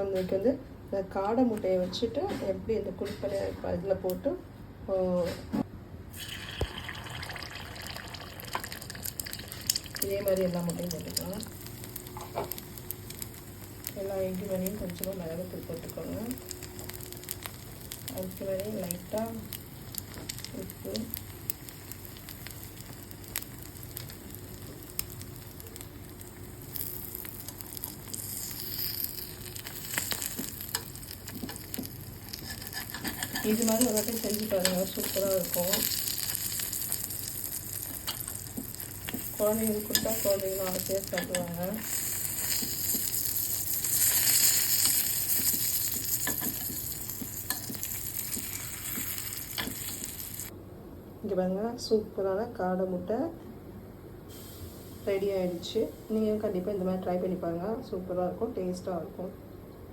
அதுக்கு வந்து இந்த காடை முட்டையை வச்சுட்டு எப்படி இந்த குழிப்பனை இதில் போட்டு இதே மாதிரி எல்லா முட்டையும் போட்டுக்கலாம். எல்லா எக்கு மேலேயும் கொஞ்சமாக மிளகுத்தூள் போட்டுக்கோங்க. அதுக்கு மேலேயும் லைட்டாக உப்பு, இது மாதிரி ஒரு வாட்டி செஞ்சு பாருங்கள், சூப்பராக இருக்கும். குழந்தைங்களுக்கு கொடுத்தா குழந்தைங்களும் ஆசையாக சாப்பிடுவாங்க. இங்கே பாருங்க, சூப்பரான காடை முட்டை ரெடி ஆகிடுச்சு. நீங்கள் கண்டிப்பாக இந்த மாதிரி ட்ரை பண்ணி பாருங்கள். சூப்பராக இருக்கும், டேஸ்ட்டாக இருக்கும்.